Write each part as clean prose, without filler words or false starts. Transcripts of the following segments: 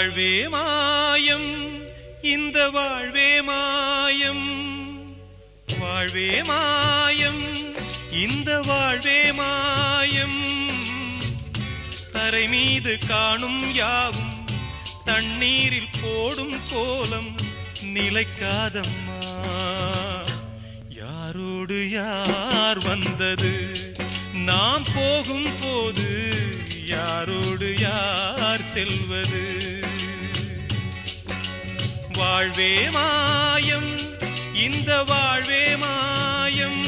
வாழ்வே மாயம் இந்த வாழ்வே மாயம், வாழ்வே மாயம் இந்த வாழ்வே மாயம். தரை மீது காணும் யாவும் தண்ணீரில் போடும் கோலம் நிலைக்காதம்மா. யாரோடு யார் வந்தது நாம் போகும் போது, யாரோடு யார் செல்வது. வாழ்வே மாயம் இந்த வாழ்வே மாயம்.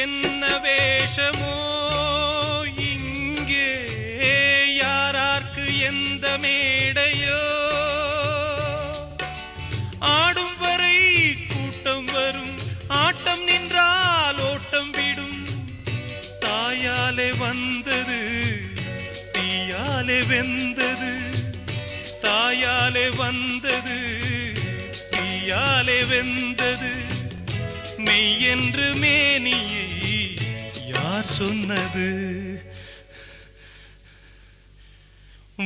என்ன வேஷமோ இங்கே, யாரார்க்கு எந்த மேடையோ. ஆடும் வரை கூட்டம் வரும், ஆட்டம் நின்றால் ஓட்டம் விடும். தாயாலே வந்தது தீயாலே வெந்தது, தாயாலே வந்தது தீயாலே வெந்தது. மெய் என்று மேனியை யார் சொன்னது.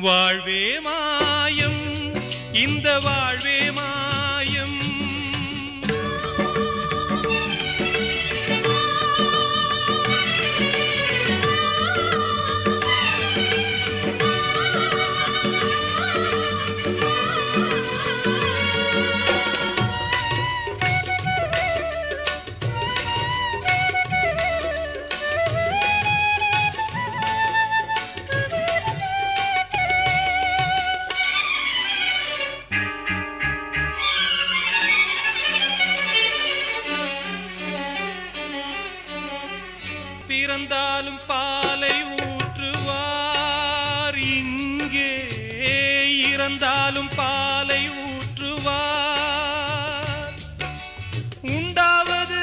வாழ்வே மாயம் இந்த வாழ்வே மாயம். பிறந்தாலும் பாலை ஊற்றுவார் இங்கே, இறந்தாலும் பாலை ஊற்றுவார். உண்டாவது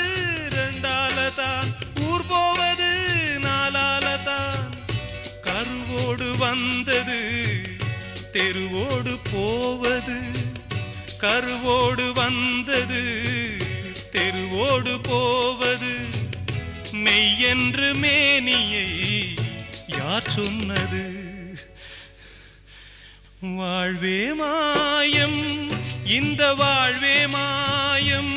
ரெண்டாலதான், ஊர் போவது நாலாலதான். கருவோடு வந்தது தெருவோடு போவது, கருவோடு வந்தது தெருவோடு போவது. மெய் என்று மேனியை யார் சொன்னது. வாழ்வே மாயம் இந்த வாழ்வே மாயம்.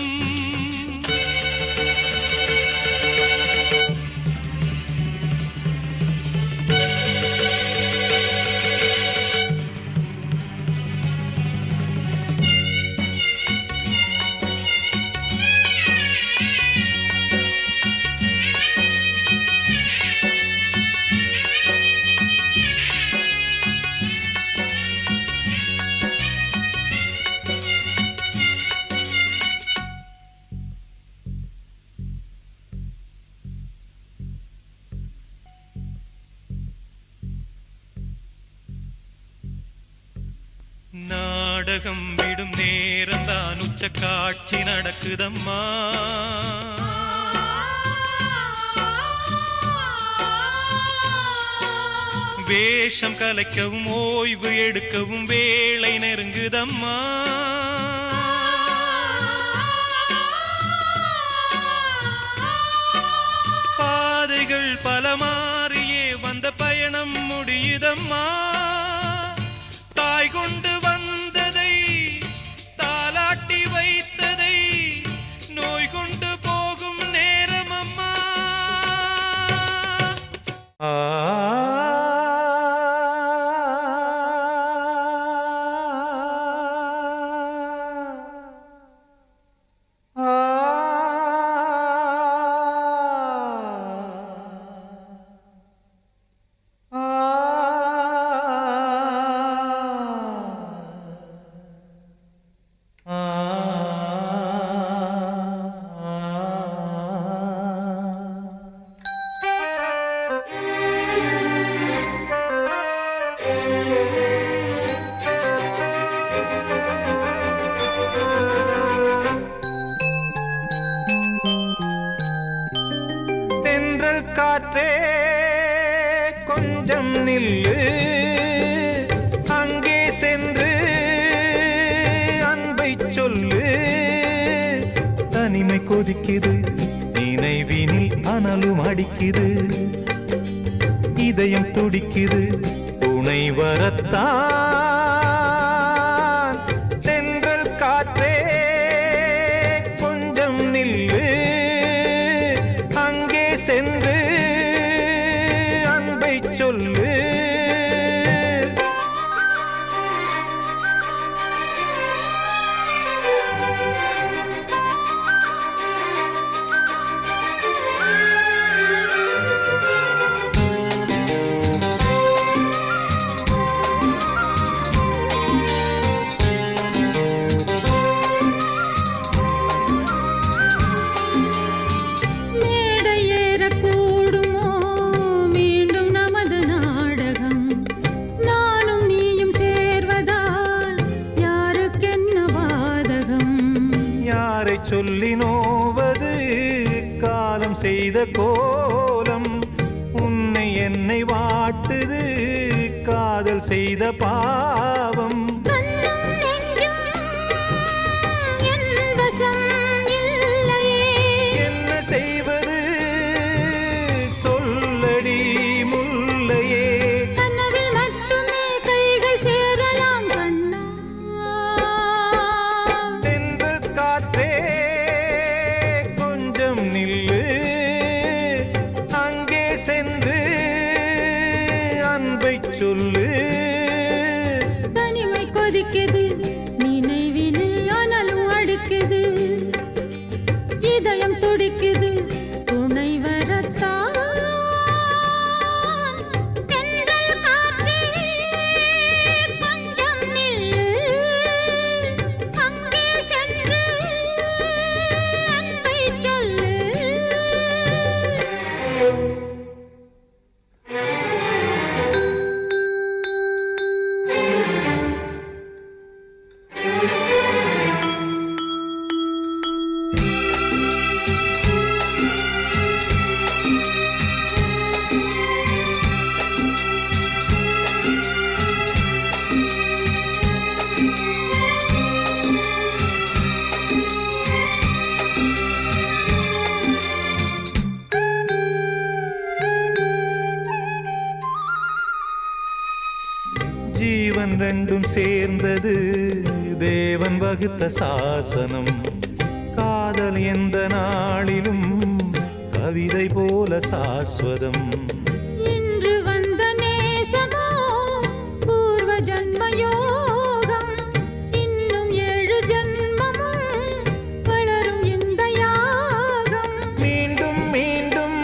நாடகம் விடும் நேரம் தான் உச்ச காட்சி நடக்குதம்மா. வேஷம் கலைக்கவும் ஓய்வு எடுக்கவும் வேளை நெருங்குதம்மா. பாதைகள் பல மாறியே வந்த பயணம் முடியுதம்மா. தாய் கொண்டு வந்ததை தாலாட்டி வைத்ததை நோய் கொண்டு போகும் நேரம் அம்மா. நில்லு அங்கே சென்று அன்பை சொல்லு. தனிமை கொதிக்குது நினைவினில் அனலும் அடிக்குது. இதயம் துடிக்குது துணை வரத்தான். சென்றல் காற்றே கொஞ்சம் நில்லு அங்கே சென்று அன்பை சொல்லு. சொல்லி நோவது காலம் செய்த கோலம். உன்னை என்னை வாட்டுது காதல் செய்த பாவம். என்ன செய்வது சொல்லடி முல்லையே. கனவில் மட்டுமே கைகள் சேரலாம் கண்ணா. தென்றல் காற்றே நில்லு அங்கே சென்று அன்பை சொல்லு. தனிமை கொதிக்குது நினைவினில் அனலும் அடிக்குது. இதயம் துடிக்குது துணை வரத்தான். தென்றல் காற்றே கொஞ்சம் நில்லு அங்கே சென்று அன்பை சொல்லு. ஜீவன் ரெண்டும் சேர்ந்தது தேவன் வகுத்த சாசனம். காதல் எந்த நாளிலும் கவிதை போல சாஸ்வதம். இன்று வந்த நேசமோ பூர்வ ஜன்மயோகம். இன்னும் 7 ஜன்மமும் வளரும் இந்த யாகம். மீண்டும் மீண்டும்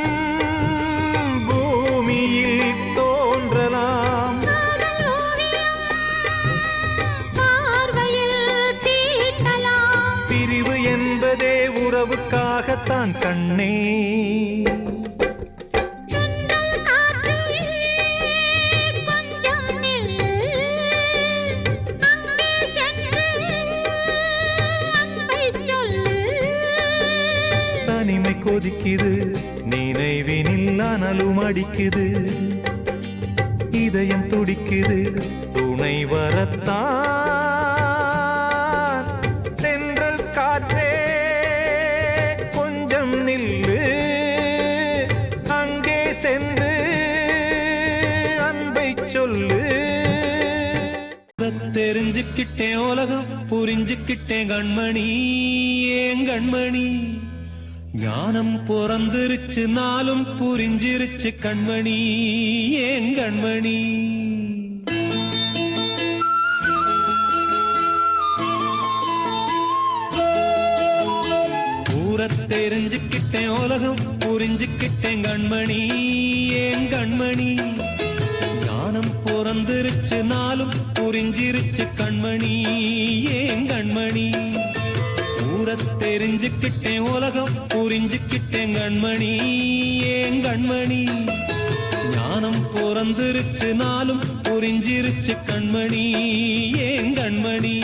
பூமியில் தோன்றலாம். பிரிவு என்பதே உறவுக்காகத்தான் கண்ணே. தனிமை கொதிக்குது நினைவினில் அனலும் அடிக்குது. இதயம் துடிக்குது துணை வரத்தான். சென்றல் காற்றே கொஞ்சம் நில்லு அங்கே சென்று அன்பை சொல்லு. தெரிஞ்சுக்கிட்டேன் உலகம் புரிஞ்சுக்கிட்டேன் கண்மணி ஏன் கண்மணி. ஞானம் பிறந்திருச்சு நாளும் புரிஞ்சிருச்சு கண்மணி ஏன் கண்மணி. தெரிஞ்சுக்கிட்டேன் உலகம் புரிஞ்சுக்கிட்டேன் கண்மணி ஏன் கண்மணி. ஞானம் பிறந்திருச்சு நாளும் புரிஞ்சிருச்சு கண்மணி ஏன் கண்மணி. தெரிஞ்சுக்கிட்டேன் உலகம் புரிஞ்சுக்கிட்டேன் கண்மணி ஏன் கண்மணி. ஞானம் பிறந்திருச்சு நாளும் புரிஞ்சிருச்சு கண்மணி ஏன் கண்மணி.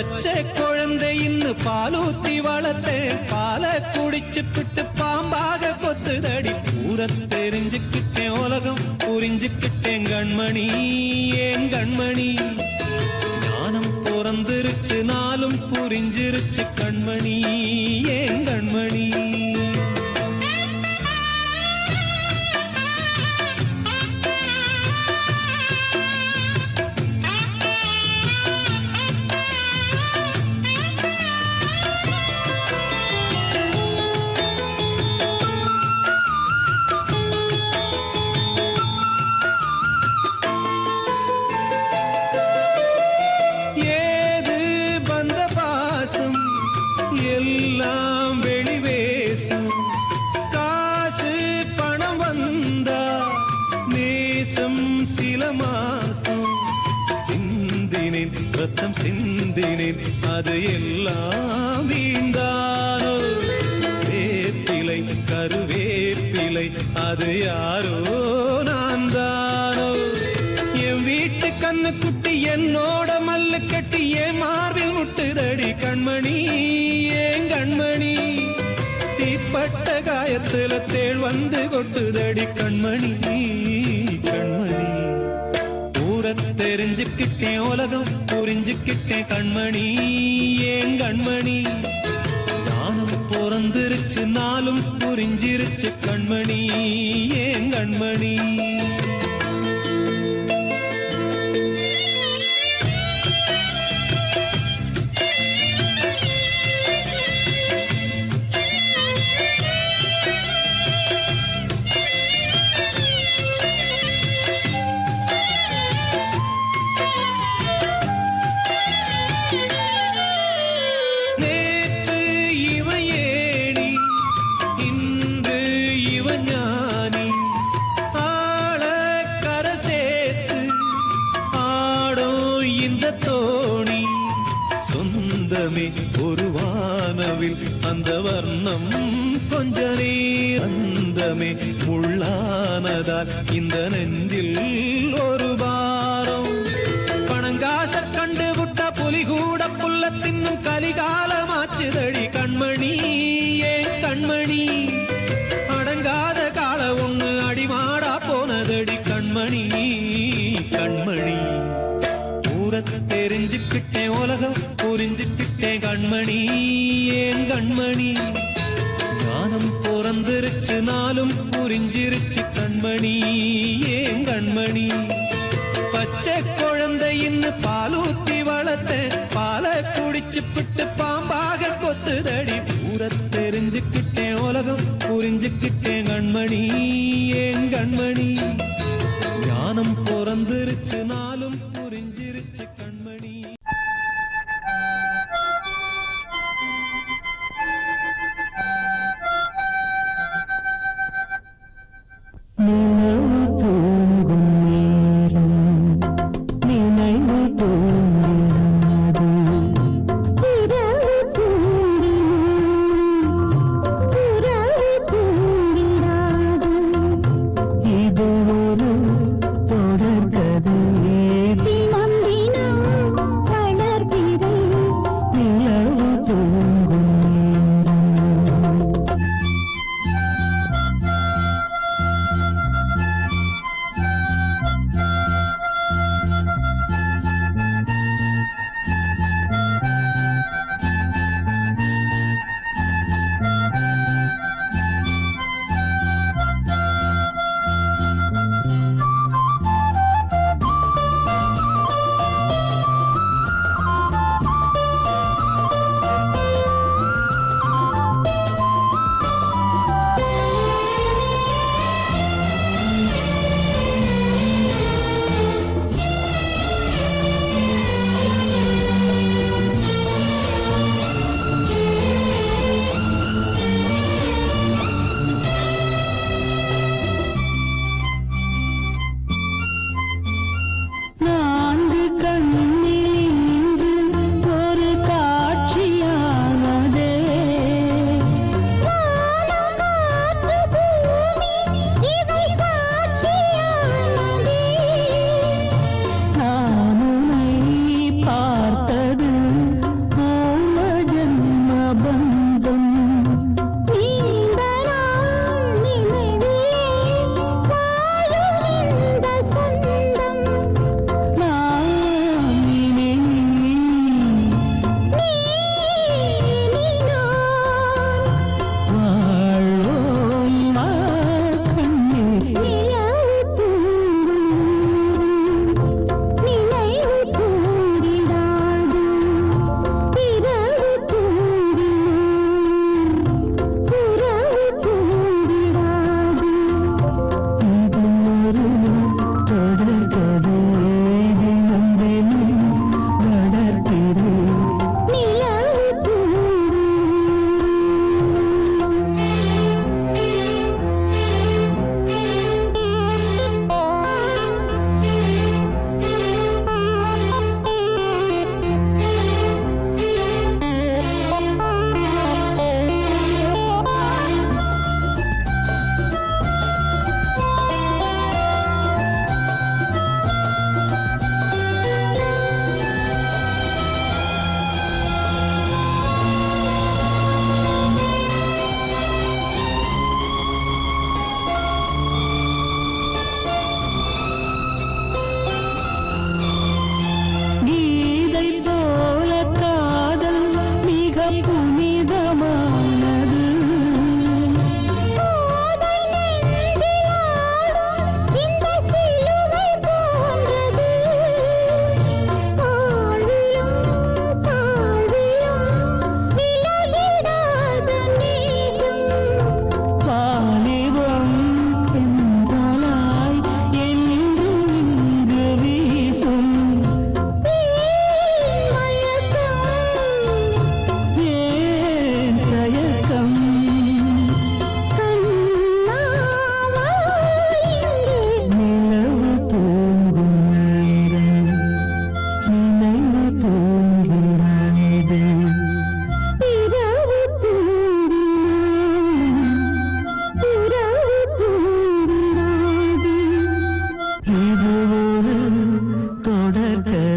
பச்சை குழந்தை இன்னு பாலூத்தி வளர்த்தேன் பாலை குடிச்சுப்பிட்டு பாம்பாக கொத்துதடி பூர தெரிஞ்சுக்கிட்டேன் உலகம் புரிஞ்சுக்கிட்டேன் கண்மணி ஏன் கண்மணி ஞானம் பிறந்திருச்சு நாளும் புரிஞ்சிருச்சு கண்மணி ஏன் கண்மணி எல்லாம் வெளிவேசம் காசு பணம் வந்தா நேசம் சில மாசம் சிந்தினேன் ரத்தம் சிந்தினேன் அது எல்லாம் வீண்டானோ வேப்பிலை கருவேப்பிலை அது யாரோ நான் தானோ என் வீட்டு கண்ணு குட்டி என்னோட மல்லு கட்டி என் மார்பில் முட்டுதடி கண்மணி ஏன் கண்மணி தீப்பட்ட காயத்துல தேள் வந்து கொட்டுதடி கண்மணி கண்மணி ஊர தெரிஞ்சுக்கிட்டேன் உலகம் புரிஞ்சுக்கிட்டேன் கண்மணி ஏன் கண்மணி ஞானம் பிறந்திருச்சு நாளும் புரிஞ்சிருச்சு கண்மணி ஏன் கண்மணி ஒரு வானவில் அந்த வர்ணம் கொஞ்ச நேரந்தமே முள்ளானதால் இந்த நெஞ்சில் ஒரு பாரம் பணங்காச கண்டு விட்ட புலி கூட புல்ல தின்னும் கலிகாலமாச்சுதடி கண்மணி ஏன் கண்மணி அடங்காத கால ஒண்ணு அடிமாடா போனதடி கண்மணி கண்மணி தெரிஞ்சுக்கிட்டேன் உலகம் புரிஞ்சுக்கிட்டேன் கண்மணி ஏன் கண்மணி ஞானம் பிறந்திருச்சு நாளும் புரிஞ்சிருச்சு கண்மணி ஏன் கண்மணி பச்சை குழந்தை இன்னு பாலூத்தி வளர்த்தேன் பாலை குடிச்சுப்பிட்டு பாம்பாக கொத்துதடி பூர தெரிஞ்சுக்கிட்டேன் உலகம் புரிஞ்சுக்கிட்டேன் கண்மணி ஏன் கண்மணி ஞானம் பிறந்திருச்சு நாளும் புரிஞ்சிருச்சு கண்மணி நினைவு தூங்கும் நேரம் நினைவு தூங்காது இரவு தூங்கினாலும் உறவு தூங்கினாது இது ஒரு தொடர்கதை தினம் தினம்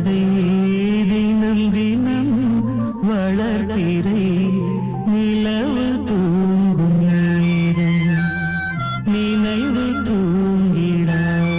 அதை தினம் தினம் வளர்பிறை நிலவு தூங்கும் நேரம் நினைவு தூங்கிடாது.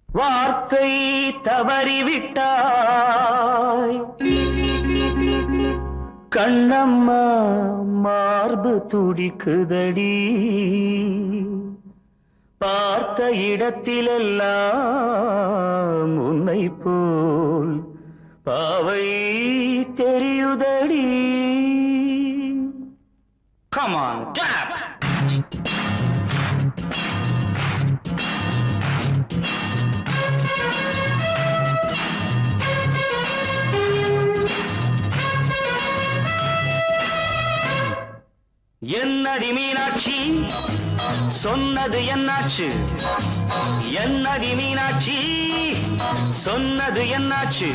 வார்த்தை தவறிவிட்டாய் கண்ணம்மா மார்பு துடிக்குதடி பார்த்த இடத்திலெல்லாம் உன்னை போல் பாவை தெரியுதடி. Come on, clap! என்னடி மீனாட்சி சொன்னது என்னாச்சு என்னடி மீனாட்சி சொன்னது என்னாச்சு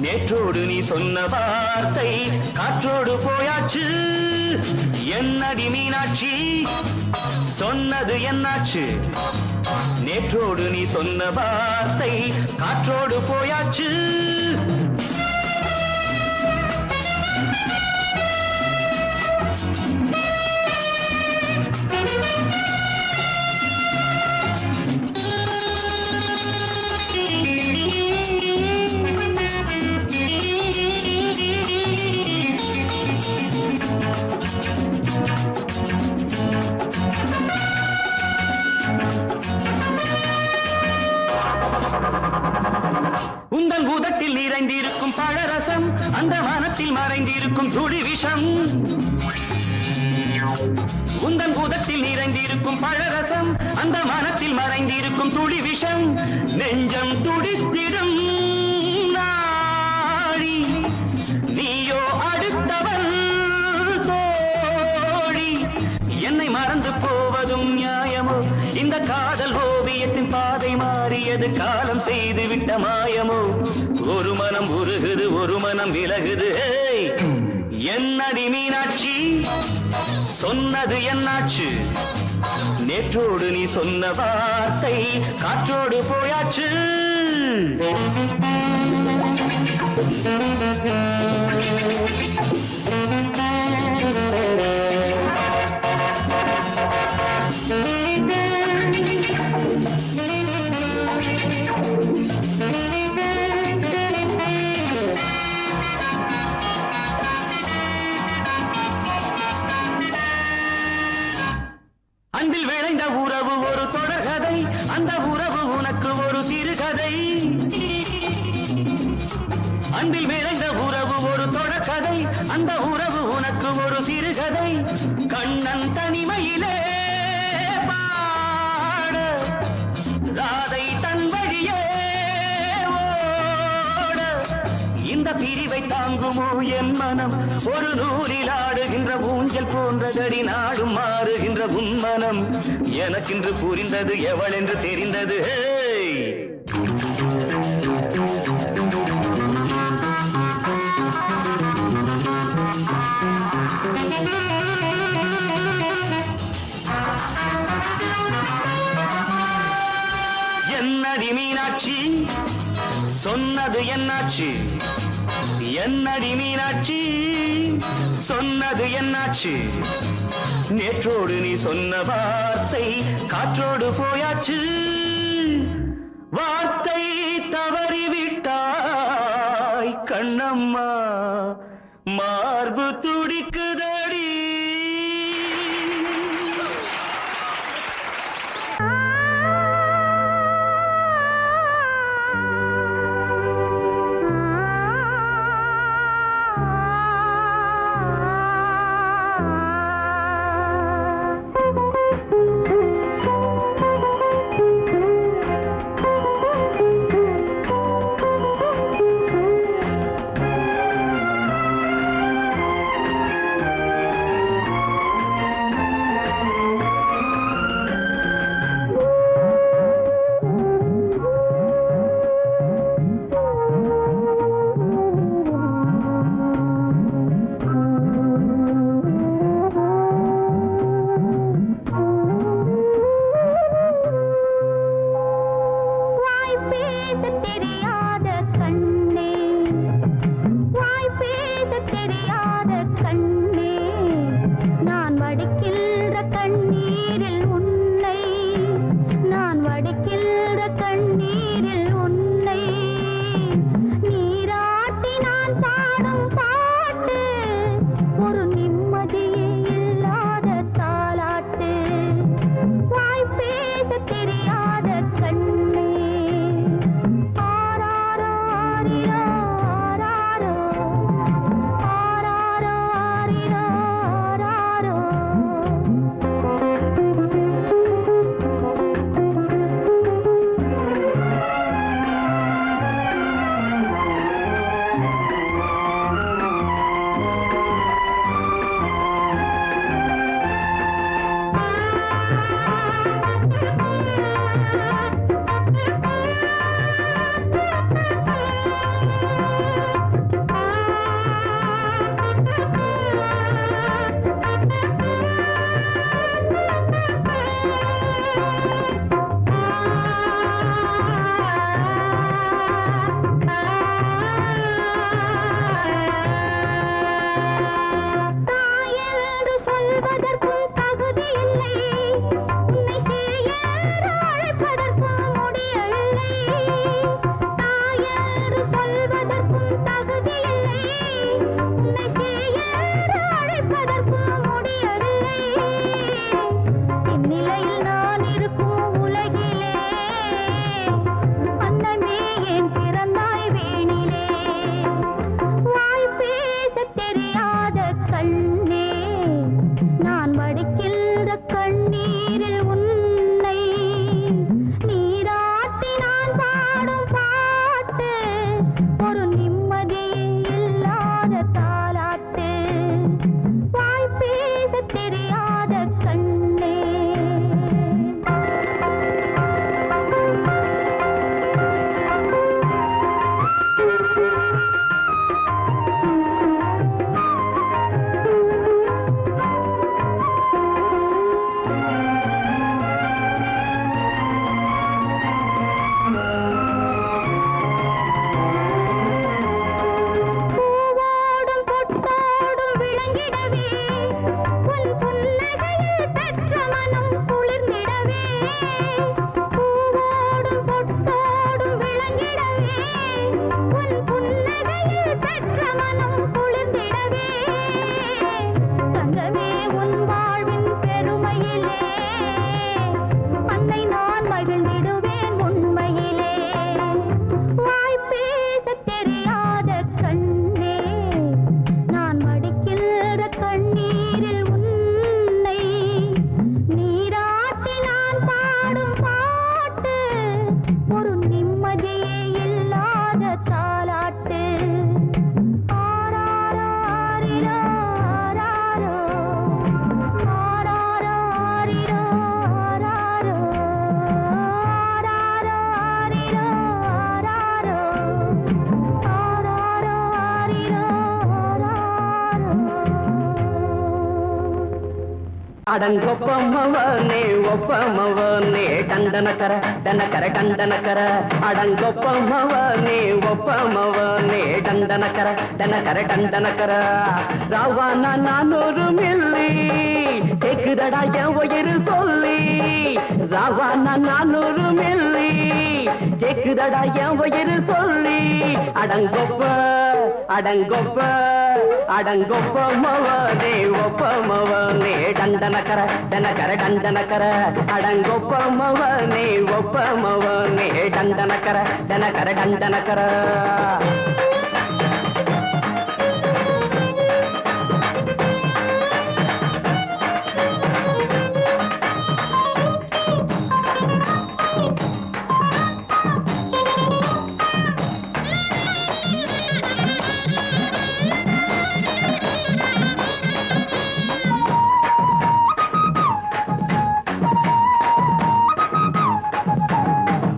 நேற்றோடு நீ சொன்ன வார்த்தை காற்றோடு போயாச்சு என்னடி மீனாட்சி சொன்னது என்னாச்சு நேற்றோடு நீ சொன்ன வார்த்தை காற்றோடு போயாச்சு உந்தன் பூதத்தில் நிறைந்திருக்கும் பழரசம் அந்த வானத்தில் மறைந்திருக்கும் துளி விஷம் உந்தன் பூதத்தில் நிறைந்திருக்கும் பழரசம் அந்த வானத்தில் மறைந்திருக்கும் துளி விஷம் நெஞ்சம் துடித்திடும் நாடி நீயோ அடுத்தவன் தோழி என்னை மறந்து போவதும் நியாயமோ இந்த காதல் ஓவியத்தின் பாதை மாறியது காலம் செய்து விட்ட மாயமோ ஒரு மனம் உருகுது ஒரு மனம் விலகுது என்னடி மீனாட்சி சொன்னது என்னாச்சு நேற்றோடு நீ சொன்ன வார்த்தை காற்றோடு போயாச்சு அன்பில் விளைந்த உறவு ஒரு தொடர்கதை அந்த உறவு உனக்கு ஒரு சிறுகதை அன்பில் விளைந்த உறவு ஒரு தொடர்கதை அந்த உறவு உனக்கு ஒரு சிறுகதை கண்ணன் தனிமையிலே பாட ராதை தன் வழியே ஓட இந்த பிரிவை தாங்குமோ என் மனம் ஒரு நூலில் ஆடுகின்ற ஊஞ்சல் போன்றதடி நாடும் மாறுகின்ற உன்மனம் எனக்கென்று புரிந்தது எவள் என்று தெரிந்தது என்னடி மீனாட்சி சொன்னது என்னாச்சு என்னடி மீனாட்சி சொன்னது என்னாச்சு நேற்றோடு நீ சொன்ன வார்த்தை காற்றோடு போயாச்சு வார்த்தை தவறிவிட்டாய் கண்ணம்மா மார்பு துடிக்குதடி வருவேன் உண்மையிலே வாய் பேசத் தெரியாத கண்ணே நான் வடிக்கின்ற கண்ணீரில் உன்னை நீராட்டி நான் பாடும் பாட்டு ஒரு நிம்மதியே இல்லாத தாலாட்டு ஆராரோ ஆரிரோ ஆராரோ ஆராரோ ஆரிரோ ஆராரோ ஆராரோ ஆரிரோ ஆராரோ ஆராரோ ஆரிரோ ஆராரோ அடங்கொப்பமவனே ஒப்பமவனே டண்டனக்கர டனக்கர டண்டனக்கர அடங்கொப்பமவனே ஒப்பமவனே டண்டனக்கர டனக்கர டண்டனக்கர ராவானா நானூறு மில்லி கேக்குதடா என் உயிர் சொல்லி ராவானா நானூறு மில்லி கேக்குதடா என் உயிர் சொல்லி அடங்கொப்ப அடங்கொப்ப அடங்கொப்பமவனே ஒப்பமவனே டண்டனக்கர டனக்கர டண்டனக்கர அடங்கொப்பமவனே ஒப்பமவனே டண்டனக்கர டனக்கர டண்டனக்கர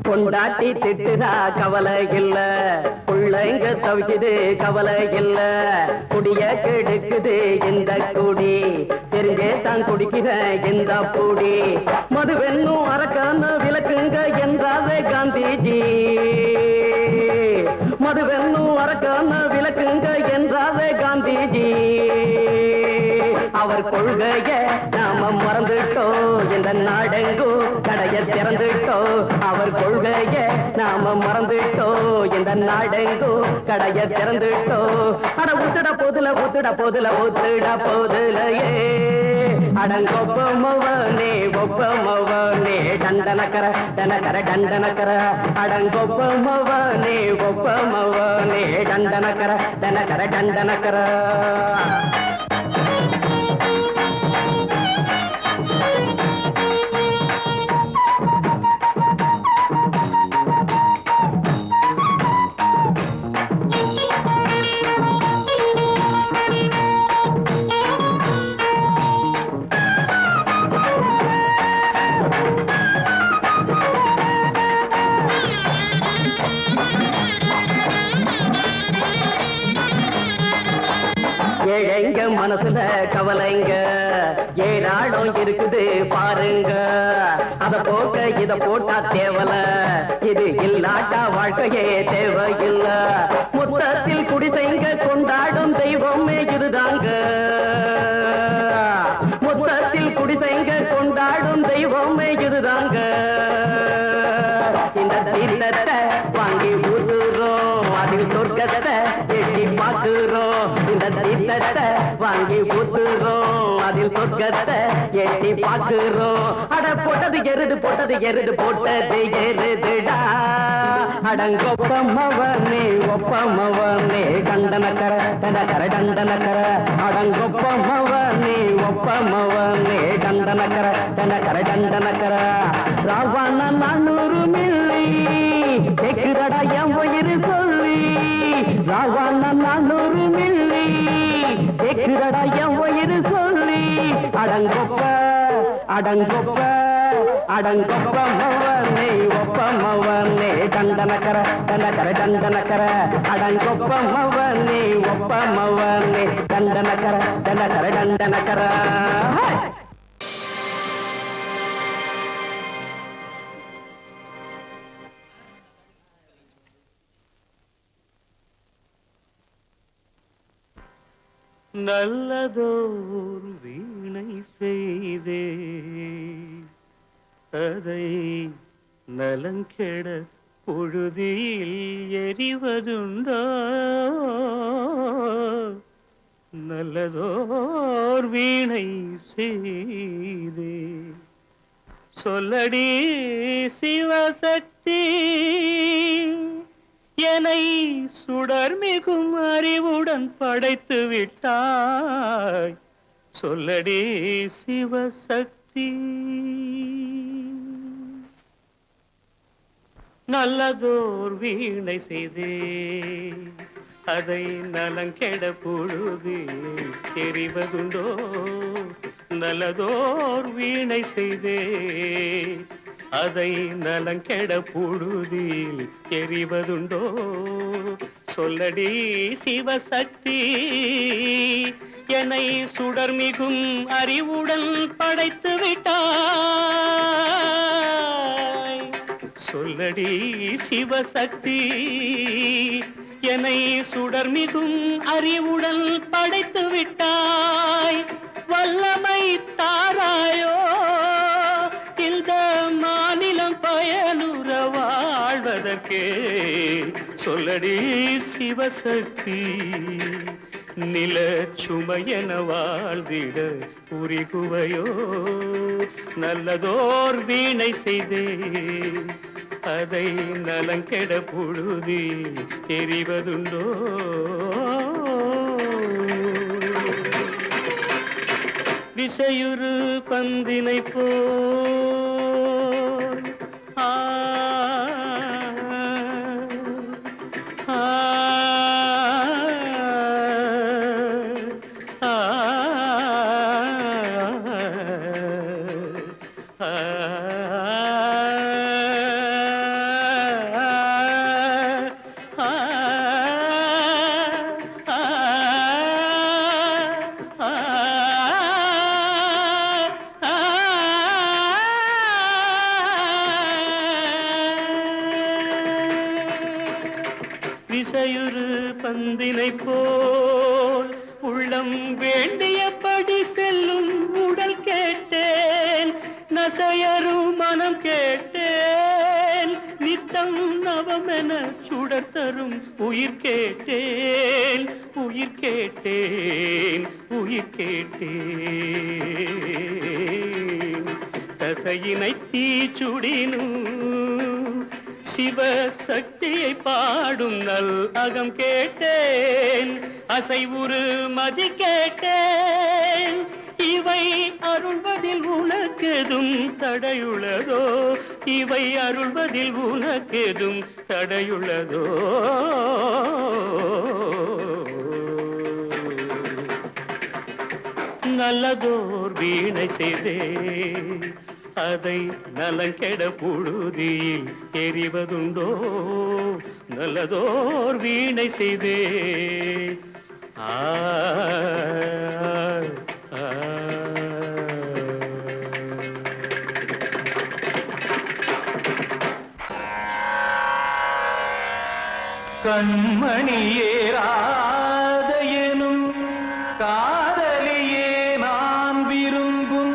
பொண்டாட்டி திட்டுதா கவலை இல்ல புள்ளைங்க தவிக்குது கவலை இல்ல குடிய கெடுக்குது இந்த குடி தெரிஞ்சே தான் குடிக்கிற இந்த பூடி மதுவென்னும் அரக்கான விளக்குங்க என்றாரே காந்திஜி மதுவென்னும் அரக்கான விளக்குங்க என்றாரே காந்திஜி அவர் கொள்கைய நாம மறந்துட்டோம் இந்த நாடெங்கும் கடைய திறந்துட்டோம் அவர் கொள்கைய நாம மறந்துட்டோம் இந்த நாடெங்கும் கடைய திறந்துட்டோம் அட ஊத்துட போதுல ஊத்துட போதுல ஊத்துட போதுலையே அடங்கொப்பமவனே ஒப்பமவனே டண்டனக்கர டனக்கர டண்டனக்கர அடங்கொப்பமவனே ஒப்பமவனே டண்டனக்கர டனக்கர டண்டனக்கர ஏழைங்க மனசுல கவலைங்க ஏராளம் இருக்குது பாருங்க அத போக்க இத போட்டா தேவல இது இல்லாட்டா வாழ்க்கையே தேவையில்ல மொத்தத்தில் குடிசைங்க கொண்டாடும் தெய்வமே இதுதாங்க மொத்தத்தில் குடிசைங்க கொண்டாடும் தெய்வமே இதுதாங்க இந்த தீர்த்தத்தை வாங்கி ஊத்துறோம் அதில் சொர்க்கத்தை எட்டி பார்க்கிறோம் இந்த தீர்த்தத்தை வாங்கி ஊத்துறோம் அதில் சொர்க்கத்தை எட்டி பார்க்கிறோம் அட போட்டது எருது போட்டது எருதுடா அடங்கொப்பமவனே ஒப்பமவனே கண்டனக்கர டனக்கர டண்டனக்கர அடங்கொப்பமவனே ஒப்பமவனே கண்டனக்கர டனக்கர டண்டனக்கர ராவண நானூறு மில்லி கேக்குதடா என் உயிர் சொல்லி ராவண நானூறு மில்லி கேக்குதடா என் உயிர் சொல்லி அடங்கொப்ப அடங்கொப்ப அடங்கொப்பமவனே ஒப்பமவனே டண்டனக்கர டனக்கர டண்டனக்கர அடங்கொப்பமவனே ஒப்பமவனே டண்டனக்கர டனக்கர டண்டனக்கர நல்லதோர் வீணை செய்தே அதை நலங்கெட பொழுதில் எறிவதுண்டோ நல்லதோர் வீணை செய்தே சொல்லடி சிவசக்தி என்னை சுடர் மிகும் அறிவுடன் படைத்து விட்டாய் சொல்லடி சிவசக்தி நல்லதோர் வீணை செய்தே அதை நலங்கெட பொழுது தெரிவதுண்டோ நல்லதோர் வீணை செய்தே அதை நலங்கெட பொழுதில் எறிவதுண்டோ சொல்லடி சிவசக்தி என்னை சுடர் மிகும் அறிவுடன் படைத்து விட்டாய் சொல்லடி சிவசக்தி என்னை சுடர் மிகும் அறிவுடன் படைத்து விட்டாய் வல்லமை தாராயோ இந்த மாநிலம் பயனுற வாழ்வதற்கே சொல்லடி சிவசக்தி நில சுமையென வாழ்ந்திட புரிகுவையோ நல்லதோர் வீணை செய்தே அதை நலங்கெட பொழுதில் தெரிவதுண்டோ விசையுறு பந்தினை போல் ஆ விசையுறு பந்தினை போல் உள்ளம் வேண்டியபடி செல்லும் உடல் கேட்டேன் நசையரும் மனம் கேட்டேன் நித்தம் நவமென சுடர் தரும் உயிர் கேட்டேன் உயிர் கேட்டேன் உயிர் கேட்டேன் தசையினை தீச்சுடினும் சிவசக்தியை பாடும் நல் அகம் கேட்டேன் அசைவுறு மதி கேட்டேன் இவை அருள்வதில் உனக்கெதும் தடையுள்ளதோ இவை அருள்வதில் உனக்கெதும் தடையுள்ளதோ நல்லதோர் வீணை செய்தே அதை நலங்கெட பொழுதில் எறிவதுண்டோ நல்லதோர் வீணை செய்தே ஆ கண்மணியேராத எனும் காதலியே நான் விரும்பும்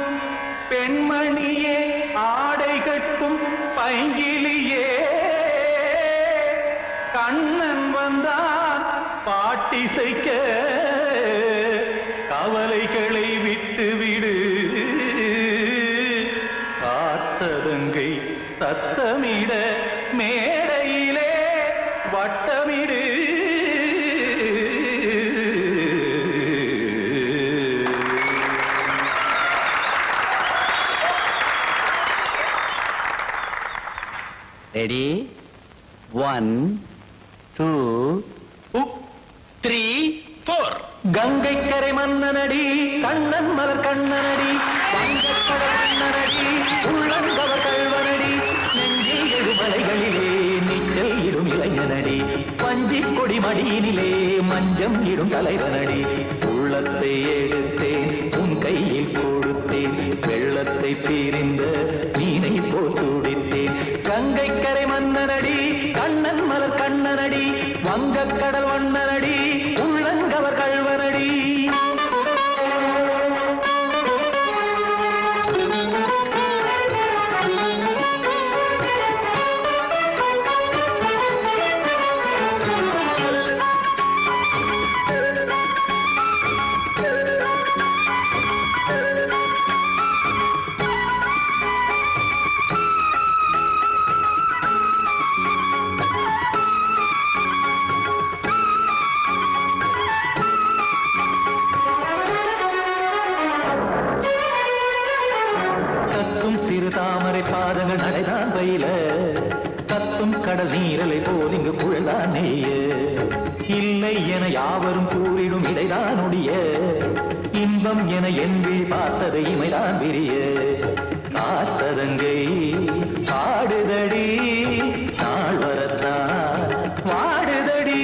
பெண்மணியே ஆடை கட்டும் பைங்கிலியே கண்ணன் வந்தான் பாட்டிசைக்க கவலைகளை விட்டுவிடு காசதங்கை சத்தமிட மேடையிலே வட்டமிடு Ready? 1, 2, 3, 4. கங்கை கரை மன்னனடி கண்ணன் மலர் கண்ணனடி வங்கக்கடல் மன்னனடி உள்ளங்கவர் கல்வனடி நெஞ்சில் எழுமலைகளிலே நீச்சல் இடும் இளைஞனடி பஞ்சி கொடி மடியினிலே மஞ்சம் இடும் தலைவனடி உள்ளத்தை எடுத்தேன் உன் கையில் கொடுத்தேன் வெள்ளத்தை தீரிந்த மீனை போல் துடித்தேன் கங்கை கரை மன்னனடி கண்ணன் மலர் கண்ணனடி வங்கக்கடல் வண்ணனடி உள்ளங்கவர் கல்வனடி கத்தும் கடல் நீரலை போல் இங்கு புழல்தான் நெய்ய இல்லை என யாவரும் கூறிடும் இடைதான் ஒடிய இன்பம் என என் விழி பார்த்தது இமைதான் விரிய காச்சதங்கை பாடுதடி நாள் வரத்தான் வாடுதடி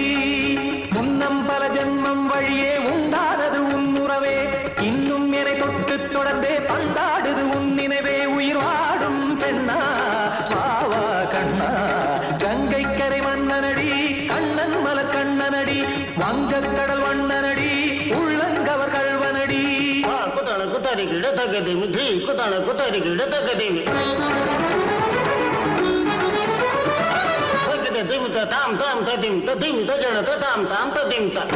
முன்னம் பல ஜென்மம் வழியே உண்டானது உன் உறவே இன்னும் என்னை தொட்டு தொடர்ந்தே பந்தாடுது உன் நினைவே உயிர் வாடும் பெண்ணா வாவா கண்ணா கங்கை கரை மன்னனடி கண்ணன் மலர் கண்ணனடி வங்கக் கடல் வண்ணனடி உள்ளங்கவர் கல்வனடி குத்தான குத்தாரி கிட தகதிமி ஜி குத்தான குத்தாரி கிட தகதிமி திம் தாம் தாம் ததிம் ததிம் தஜன தாம் தாம் ததிம் தாம்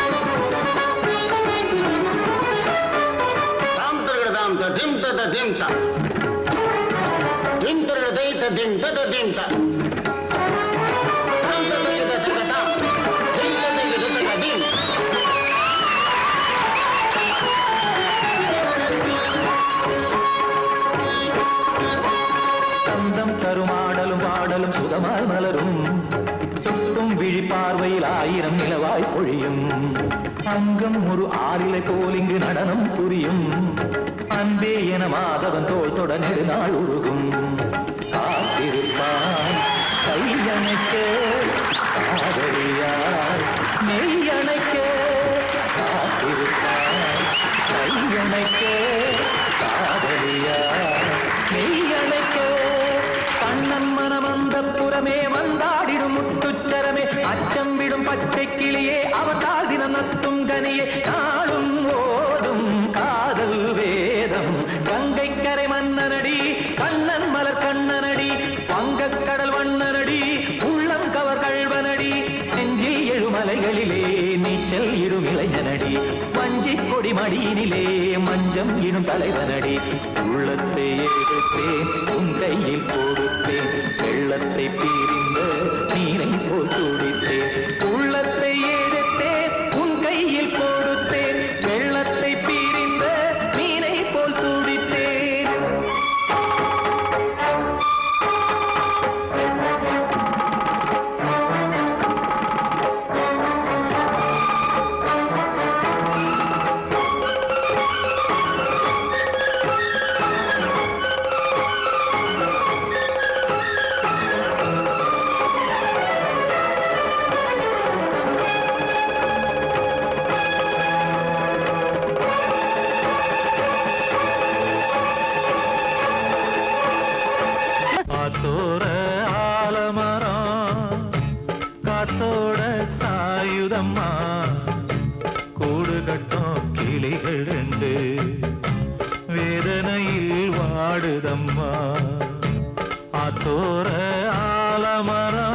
தர்கட தாம் ததிம் ததிம் தாம் திம் தர்கட தை ததிம் ததிம் தாம் தாம் ததிம் ததிம் தாம் திம் ததிம் ததிம் சந்தம் தருமாடலும் பாடலும் சுகமாய் மலரும் சுட்டும் விழி பார்வையில் ஆயிரம் நிலவாய் பொழியும் அங்கம் ஒரு ஆறிலை போல் இங்கு நடனம் புரியும் அன்பே என மாதவன் தோல் தொட நெடுநாள் உருகும் காத்திருப்பான் கையணைக்க காதலியார் மெய்யணைக்க காத்திருப்பான் கையணைக்க காதலியார் மெய்யணைக்க கண்ணன் மனம் அந்த புறமே வந்தாடிடும் முத்துச்சரமே அச்சம் விடும் பச்சை கிளியே அவதால் தினம் நத்தும் கனியே நாளும் ஓடும் காதல் வேதம் கங்கை கரை மன்னனடி கண்ணன் மலர் கண்ணனடி வங்கக் கடல் வண்ணனடி உள்ளம் கவர் கல்வனடி நெஞ்சில் எழுமலைகளிலே நீச்சல் இடும் இளைஞனடி வஞ்சிக் கொடி மடியினிலே மஞ்சம் இடும் தலைவனடி உள்ளத்தை எடுத்தேன் உன் கையில் கொடுத்தேன் வெள்ளத்தை பிரிந்த நீரை போல் துடித்தேன் உள்ளத்தை எடுத்தேன் உன் கையில் கொடுத்தேன் வெள்ளத்தை பிரிந்த நீரை போல் துடித்தேன் காத்தோர ஆலமரம் காத்தோட சாயுதம்மா கூடு கட்டும் கிளிகள் ரெண்டு வேதனையில் வாடுதம்மா ஆத்தோர ஆலமரம்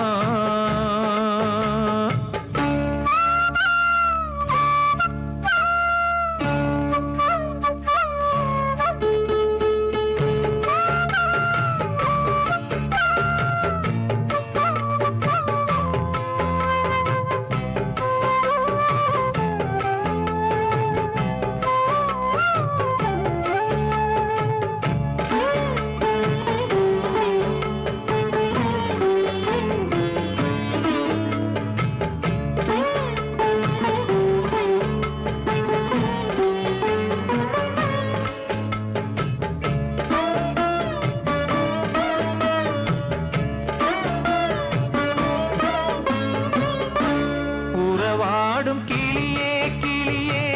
உறவாடும் கிளியே கிளியே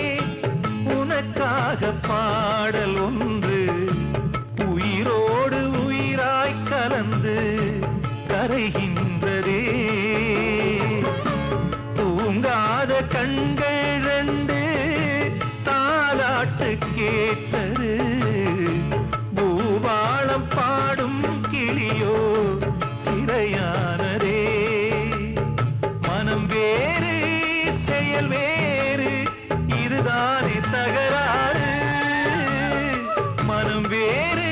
உனக்காக பாடல் ஒன்று உயிரோடு உயிராய் கலந்து கரைகின்றதே தூங்காத கண்கள் ரெண்டு தாலாட்டு கேட்டது பூபாளம் பாடும் கிளியோ சிறையானதே மனம் வேறு செயல் வேறு இதுதானே தகராறு மனம் வேறு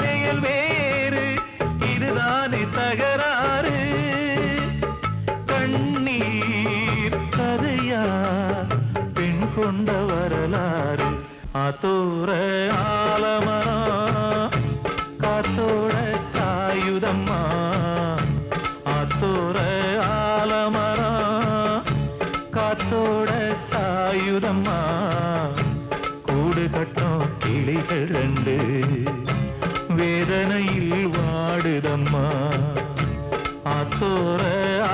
செயல் வேறு இதுதானே தகராறு கண்ணீர் கதையா பெண் கொண்ட வரலாறு ஆத்தோர ஆலமரம் காத்தோட சாயுதம்மா கைகள் ரெண்டு வேதனையில் வாடுதம்மா ஆத்தோர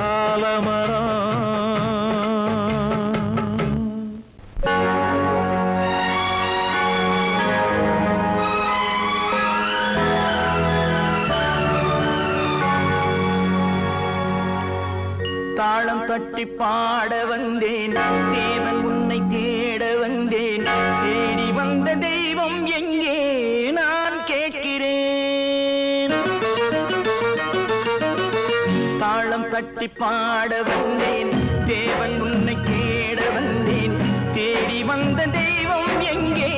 ஆலமரம். தாளம் தட்டி பாட வந்தேன் தேவன் உன்னை தேட வந்தேன் தேடி வந்த தெய்வம் எங்கே நான் கேட்கிறேன். தாளம் தட்டி பாட வந்தேன் தேவன் உன்னை தேட வந்தேன் தேடி வந்த தெய்வம் எங்கே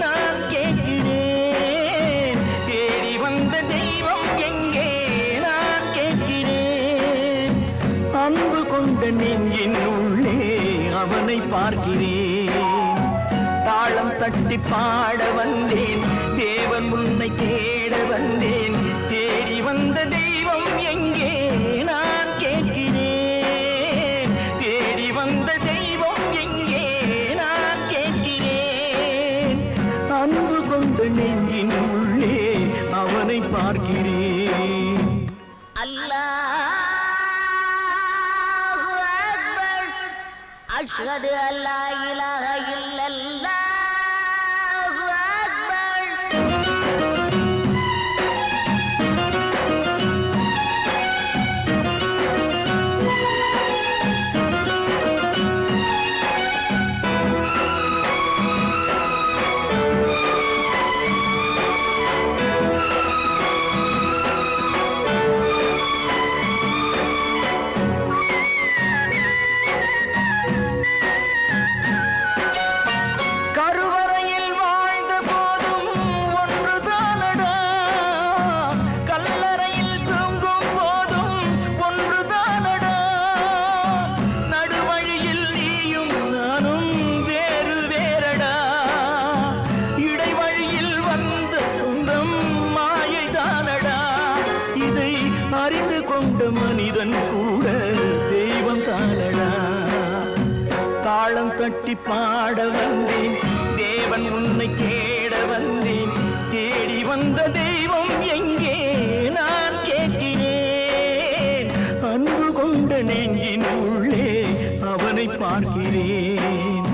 நான் கேட்கிறேன். தேடி வந்த தெய்வம் எங்கே நான் கேட்கிறேன். அன்பு கொண்ட நெஞ்சின் உள்ளே அவனை பார்க்கிறேன். தாளம் தட்டி பாட வந்தேன் தேவன் உன்னை தேட வந்தேன் தேடி வந்த தெய்வம் எங்கே நான் கேட்கிறேன். தேடி வந்த தெய்வம் எங்கே நான் கேட்கிறேன். அன்பு கொண்ட நெஞ்சின் உள்ளே அவனை பார்க்கிறேன். أشهد أن لا إله إلا الله أكبر. மனிதன் கூட தெய்வம் தானடா. தாளம் தட்டி பாட வந்தேன் தேவன் உன்னை தேட வந்தேன் தேடி வந்த தெய்வம் எங்கே நான் கேட்கிறேன். அன்பு கொண்ட நெஞ்சின் உள்ளே அவனை பார்க்கிறேன்.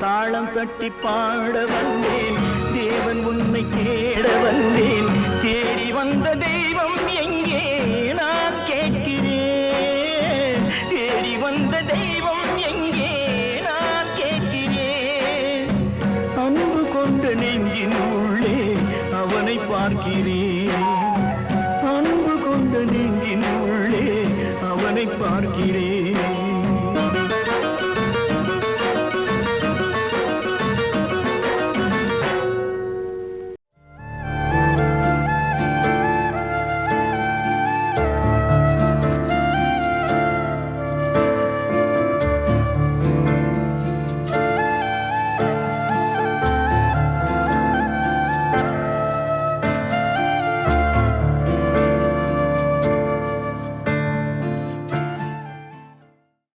தாளம் தட்டி பாட வந்தேன் தேவன் உன்னை தேட வந்தேன் தேடி வந்த தெய்வம் எங்கே நான் கேட்கிறேன். தேடி வந்த தெய்வம் எங்கே நான் கேட்கிறேன். அன்பு கொண்ட நெஞ்சின் உள்ளே அவனை பார்க்கிறேன். அன்பு கொண்ட நெஞ்சின் உள்ளே அவனை பார்க்கிறேன்.